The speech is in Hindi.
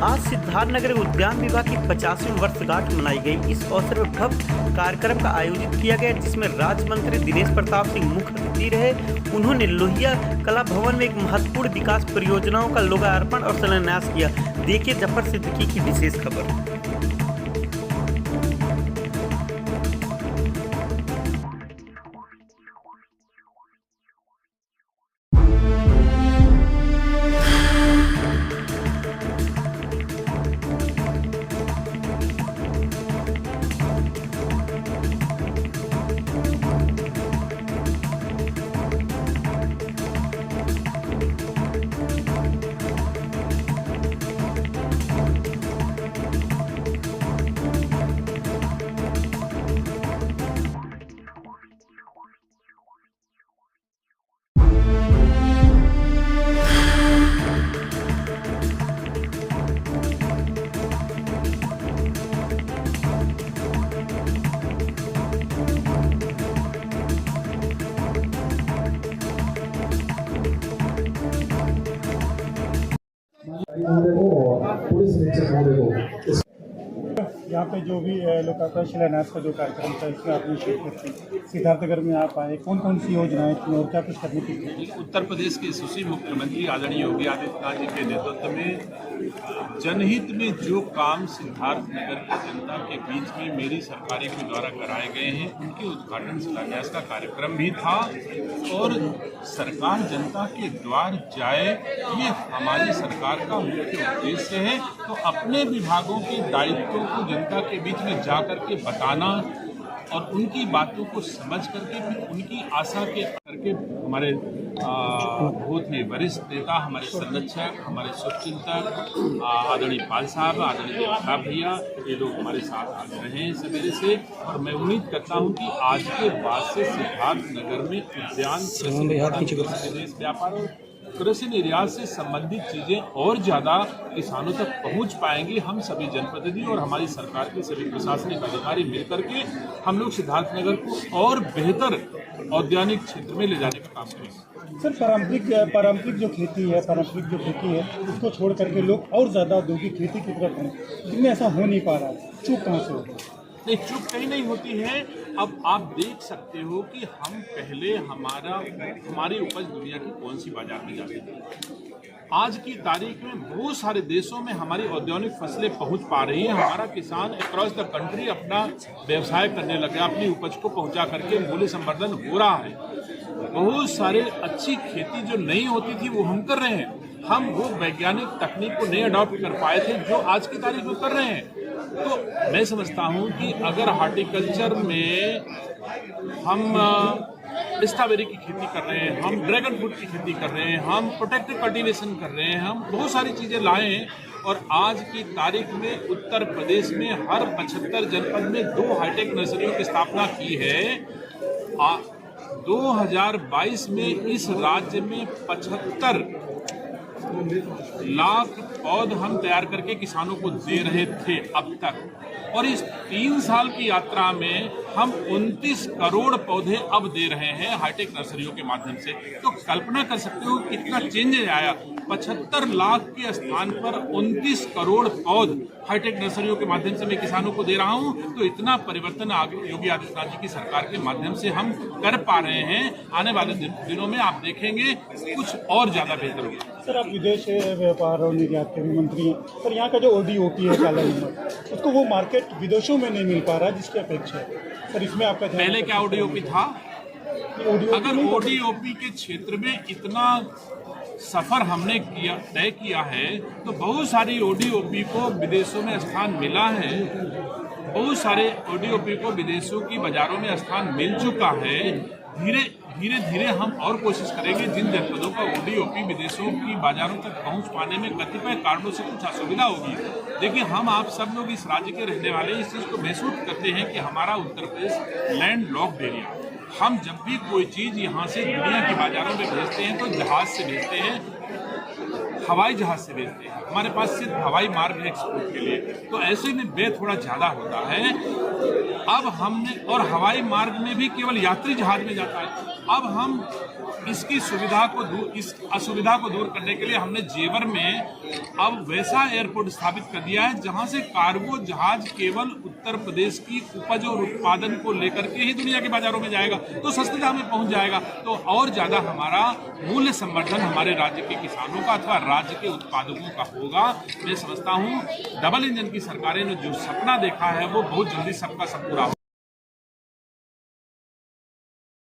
आज सिद्धार्थनगर उद्यान विभाग की 50वीं वर्षगांठ मनाई गई। इस अवसर पर भव्य कार्यक्रम का आयोजित किया गया, जिसमें राज्य मंत्री दिनेश प्रताप सिंह मुख्य अतिथि रहे। उन्होंने लोहिया कला भवन में एक महत्वपूर्ण विकास परियोजनाओं का लोकार्पण और शिलान्यास किया। देखिए जफर सिद्दीकी की विशेष खबर। यहाँ पे जो भी लोकार्पण शिलान्यास का जो कार्यक्रम था, इसमें आपने शिरकत की। सिद्धार्थनगर में आप आए, कौन कौन सी योजनाएं थी और क्या कुछ करने की थी? उत्तर प्रदेश के यशस्वी मुख्यमंत्री आदरणीय योगी आदित्यनाथ जी के नेतृत्व में जनहित में जो काम सिद्धार्थनगर की जनता के बीच में मेरी सरकारों के द्वारा कराए गए हैं, उनके उद्घाटन शिलान्यास का कार्यक्रम भी था। और सरकार जनता के द्वार जाए, ये हमारी सरकार का मुख्य उद्देश्य है। तो अपने विभागों के दायित्वों को जनता के बीच में जा करके बताना और उनकी बातों को समझ करके फिर उनकी आशा के करके हमारे बहुत ही वरिष्ठ नेता, हमारे संरक्षक, हमारे शुभचिंतक आदरणीय पाल साहब, आदरणीय देवता भैया, ये लोग हमारे साथ आज रहे हैं सवेरे से। और मैं उम्मीद करता हूं कि आज के बाद से सिद्धार्थनगर में उद्यान व्यापार और कृषि निर्यात से संबंधित चीजें और ज्यादा किसानों तक पहुंच पाएंगी। हम सभी जनप्रतिनिधि और हमारी सरकार के सभी प्रशासनिक अधिकारी मिलकर के हम लोग सिद्धार्थनगर को और बेहतर औद्यानिक क्षेत्र में ले जाने का काम करेंगे। सर, पारंपरिक जो खेती है उसको छोड़ करके लोग और ज्यादा औद्योगिक खेती की तरफ हैं, जिनमें ऐसा हो नहीं पा रहा है। चूक कहाँ से होती है? नहीं, चूक कहीं नहीं होती है। अब आप देख सकते हो कि हम पहले हमारी उपज दुनिया की कौन सी बाजार में जाती थी। आज की तारीख में बहुत सारे देशों में हमारी औद्योगिक फसलें पहुंच पा रही हैं। हमारा किसान अक्रॉस द कंट्री अपना व्यवसाय करने लगा, अपनी उपज को पहुंचा करके मूल्य संवर्धन हो रहा है। बहुत सारे अच्छी खेती जो नहीं होती थी वो हम कर रहे हैं। हम वो वैज्ञानिक तकनीक को नहीं अडॉप्ट कर पाए थे जो आज की तारीख में कर रहे हैं। तो मैं समझता हूं कि अगर हॉर्टिकल्चर में हम स्ट्रॉबेरी की खेती कर रहे हैं, हम ड्रैगन फ्रूट की खेती कर रहे हैं, हम प्रोटेक्टिव कल्टीवेशन कर रहे हैं, हम बहुत सारी चीजें लाए हैं। और आज की तारीख में उत्तर प्रदेश में हर 75 जनपद में 2 हाईटेक नर्सरियों की स्थापना की है। 2022 में इस राज्य में 75 लाख पौध हम तैयार करके किसानों को दे रहे थे अब तक। और इस 3 साल की यात्रा में हम 29 करोड़ पौधे अब दे रहे हैं हाईटेक नर्सरियों के माध्यम से। तो कल्पना कर सकते हो कितना चेंज आया। 75 लाख के स्थान पर 29 करोड़ पौध हाईटेक नर्सरियों के माध्यम से मैं किसानों को दे रहा हूं। तो इतना परिवर्तन योगी आदित्यनाथ जी की सरकार के माध्यम से हम कर पा रहे हैं। आने वाले दिनों में आप देखेंगे कुछ और ज्यादा बेहतर होगा। सर, आप विदेश व्यापार और निर्यात के भी मंत्री हैं। सर, यहाँ का जो ODOP है काला नमक, उसको वो मार्केट विदेशों में नहीं मिल पा रहा जिसकी अपेक्षा है। सर, इसमें आपका पहले क्या ODOP था? अगर ODOP के क्षेत्र में इतना सफर हमने तय किया है तो बहुत सारी ODOP को विदेशों में स्थान मिला है। बहुत सारे ODOP को विदेशों की बाजारों में स्थान मिल चुका है। धीरे धीरे हम और कोशिश करेंगे। जिन जनपदों का ODOP विदेशों की बाजारों तक पहुंच पाने में कतिपय कारणों से कुछ असुविधा होगी। देखिए, हम आप सब लोग इस राज्य के रहने वाले इस चीज़ को महसूस करते हैं कि हमारा Uttar Pradesh land locked area. हम जब भी कोई चीज़ यहाँ से दुनिया की बाजारों में भेजते हैं तो जहाज से भेजते हैं, हवाई जहाज से भेजते हैं। हमारे पास सिर्फ हवाई मार्ग है एक्सपोर्ट के लिए। तो ऐसे में व्यय थोड़ा ज़्यादा होता है। अब हमने, और हवाई मार्ग में भी केवल यात्री जहाज में जाता है। अब हम इसकी सुविधा को दूर, इस असुविधा को दूर करने के लिए हमने जेवर में अब वैसा एयरपोर्ट स्थापित कर दिया है जहां से कार्गो जहाज केवल उत्तर प्रदेश की उपज और उत्पादन को लेकर के ही दुनिया के बाजारों में जाएगा, तो सस्ते दाम में पहुंच जाएगा, तो और ज्यादा हमारा मूल्य संवर्धन हमारे राज्य के किसानों का अथवा राज्य के उत्पादकों का होगा। मैं समझता हूं डबल इंजन की सरकारें ने जो सपना देखा है वो बहुत जल्दी सबका सब पूरा होगा।